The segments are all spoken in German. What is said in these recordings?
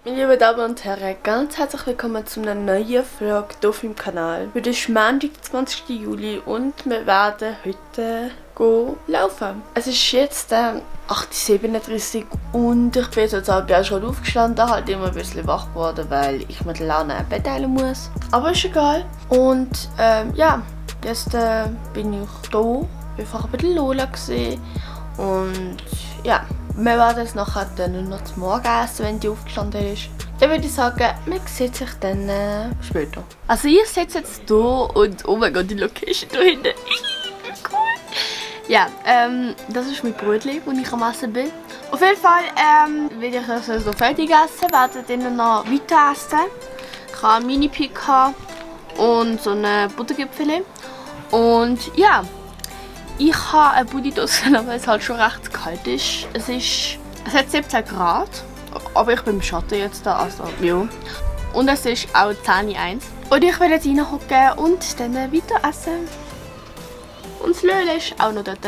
Meine lieben Damen und Herren, ganz herzlich willkommen zu einem neuen Vlog hier auf meinem Kanal. Heute ist Montag, 20. Juli und wir werden heute laufen. Es ist jetzt 8:37 Uhr und ich bin sozusagen auch schon aufgestanden, halt immer ein bisschen wach geworden, weil ich mit Lana ein Bett teilen muss. Aber ist egal. Und ja, jetzt bin ich hier. Ich war bei der Lola gesehen und ja. Wir werden es nachher dann noch zum Morgen essen, wenn die aufgestanden ist. Dann würde ich sagen, man sieht sich dann später. Also ich sitze jetzt hier und oh mein Gott, die Location da hinten. Cool. Ja, das ist mein Brötchen, das ich am Essen bin. Auf jeden Fall will ich das so fertig essen, werde dann noch weiter essen. Ich habe einen Mini-Pick und so ein Buttergipfel. Und ja. Ich habe eine Buddy-Dose genommen, weil es halt schon recht kalt ist. Es hat 17 Grad, aber ich bin im Schatten jetzt da, also ja. Und es ist auch 10:01. Und ich werde jetzt reinhocken und dann weiter essen. Und das Löhle ist auch noch dort.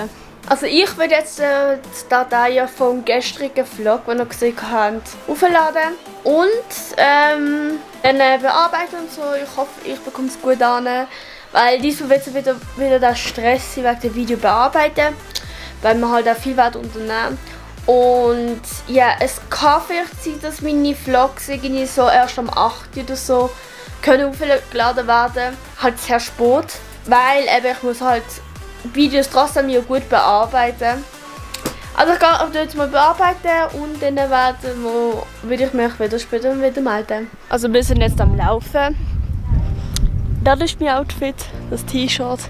Also ich werde jetzt die Dateien vom gestrigen Vlog, den ihr gesehen habt, aufladen. Und dann bearbeiten und so. Ich hoffe, ich bekomme es gut an. Weil diesmal wird es wieder der Stress wegen dem Video bearbeiten, weil man halt auch viel unternehmen. Und ja, es kann vielleicht sein, dass meine Vlogs irgendwie so erst am 8 oder so können aufgeladen werden. Halt sehr spät, weil eben ich muss halt Videos trotzdem gut bearbeiten. Also ich gehe jetzt mal bearbeiten und dann würde ich mich wieder später melden. Also wir sind jetzt am Laufen. Das ist mein Outfit, das T-Shirt,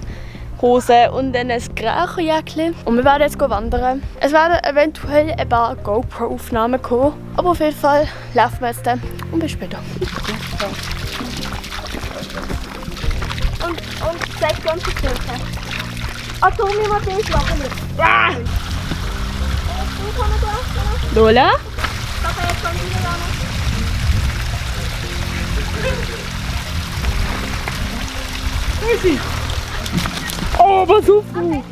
Hose und dann ein Grauchenjäckchen. Und wir werden jetzt wandern. Es werden eventuell ein paar GoPro-Aufnahmen kommen. Aber auf jeden Fall laufen wir jetzt dann und bis später. Und zeig ganz die Kirche. Ah, Tommy, Matthäus, machen wir. Ah! Lola? Oh, was super! Okay.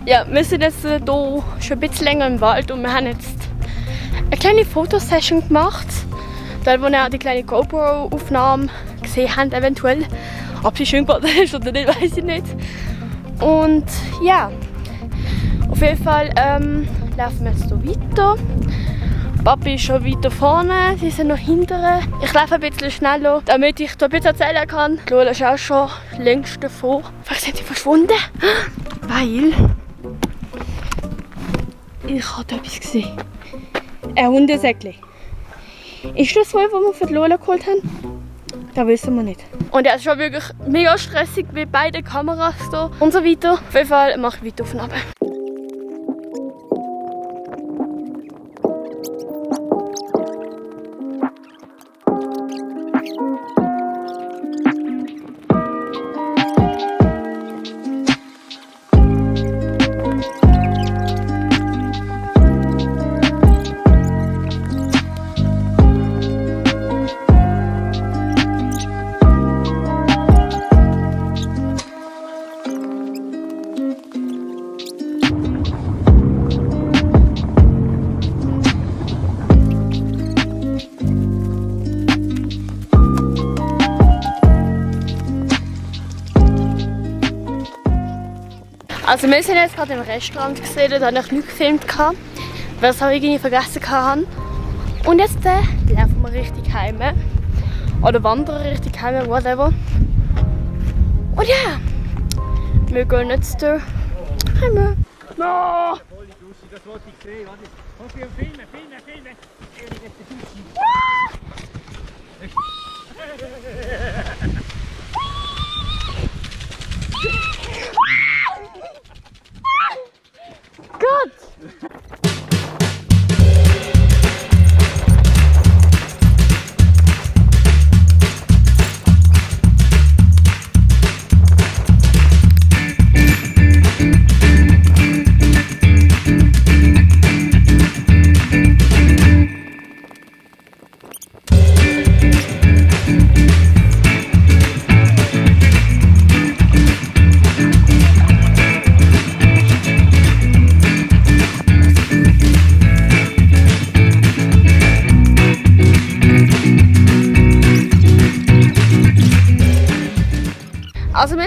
Ja, wir sind jetzt hier schon ein bisschen länger im Wald und wir haben jetzt eine kleine Fotosession gemacht. Dort, wo wir auch die kleine GoPro-Aufnahme gesehen haben, eventuell. Ob sie schön geworden ist oder nicht, weiß ich nicht. Und ja, auf jeden Fall laufen wir jetzt hier weiter. Papi ist schon weiter vorne, sie sind noch hinten. Ich laufe ein bisschen schneller, damit ich da ein bisschen erzählen kann. Lola ist auch schon längst davor. Vielleicht sind sie verschwunden, weil ich habe etwas gesehen. Ein Hundesäckchen. Ist das wohl, was wir für die Lola geholt haben? Das wissen wir nicht. Und ja, es ist schon wirklich mega stressig mit beiden Kameras hier und so weiter. Auf jeden Fall mache ich weiter Aufnahmen. Also wir sind jetzt gerade im Restaurant gesehen, da habe ich nichts gefilmt, weil ich es irgendwie vergessen hatte. Und jetzt laufen wir richtig heim. Oder wandern richtig heim, whatever. Und ja, wir gehen jetzt heim. No! Das wollte ich sehen, warte. Okay, filmen. Gott!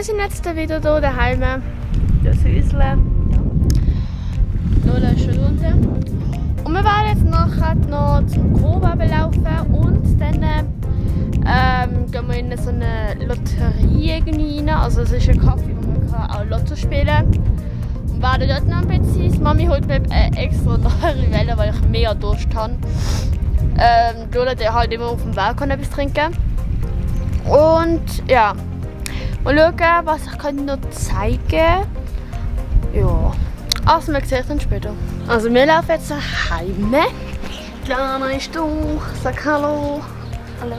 wir sind jetzt wieder hier daheim. Das Häusle. Lola ist schon unten. Und wir werden jetzt nachher noch zum Groben laufen und dann gehen wir in so eine Lotterie rein. Also es ist ein Kaffee, wo man auch Lotto spielen kann. Und werden dort noch ein bisschen. Mami holt mir extra neue Welle, weil ich mega Durst habe. Lola der halt immer auf dem Balkon etwas trinken. Und ja, mal schauen, was ich noch zeigen kann. Ja, also wir sehen uns dann später. Also wir laufen jetzt heim. Kleiner ist da, sag hallo. Hallo.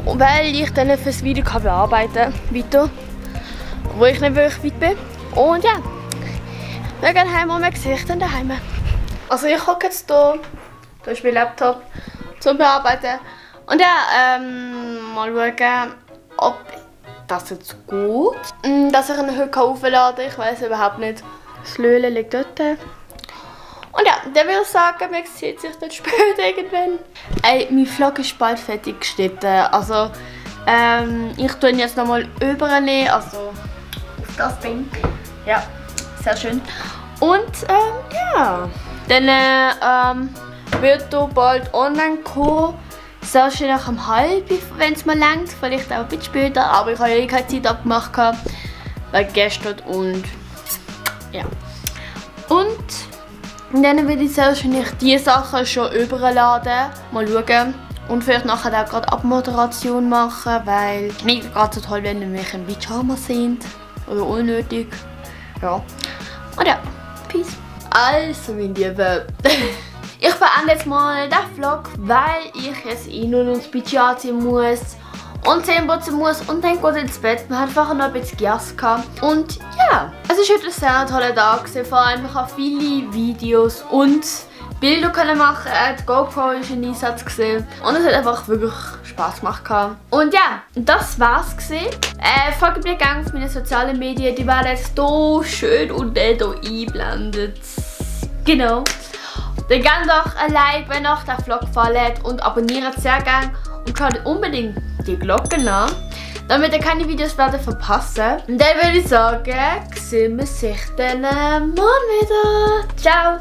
Weil ich dann fürs Video bearbeiten kann, weiter, wo ich nicht wirklich weit bin. Und ja, wir gehen heim und wir sehen uns dann daheim. Also ich hocke jetzt hier, da ist mein Laptop zum Bearbeiten. Und ja, mal schauen, ob das jetzt gut, dass ich ihn heute aufladen kann. Ich weiß überhaupt nicht. Das Löhle liegt dort. Und ja, dann würde ich sagen, man sieht sich dann später irgendwann. Ey, mein Vlog ist bald fertig geschnitten. Also, ich tue ihn jetzt nochmal übernehmen, also auf das Ding. Ja, sehr schön. Und ja, dann wird er bald online kommen. Sehr schön nach um 12:30, wenn es mir reicht. Vielleicht auch ein bisschen später, aber ich habe ja keine Zeit abgemacht, weil gestern und ja. Und dann würde ich sehr schön die Sachen schon überladen. Mal schauen. Und vielleicht nachher auch gerade Abmoderation machen, weil nicht gerade so toll, wenn wir im Pyjama sind. Oder unnötig. Ja. Und ja, peace. Also, meine Lieben. Ich beende jetzt mal den Vlog, weil ich jetzt nur noch ins Pyjama ziehen muss und Zähne putzen muss und dann geht ins Bett. Wir hatten einfach noch ein bisschen Gas gehabt. Und ja, es war heute ein sehr toller Tag. Vor allem, ich habe viele Videos und Bilder machen. Die GoPro ist in Einsatz gesehen und es hat einfach wirklich Spaß gemacht. Und ja, das war's gesehen. Folgt mir gerne auf meine sozialen Medien, die werden jetzt hier schön unten hier eingeblendet. Genau. Dann gebt doch ein Like, wenn euch der Vlog gefallen und abonniert sehr gerne und schaut unbedingt die Glocke an, damit ihr keine Videos werden verpassen. Und dann würde ich sagen, sehen wir sich dann morgen wieder. Ciao!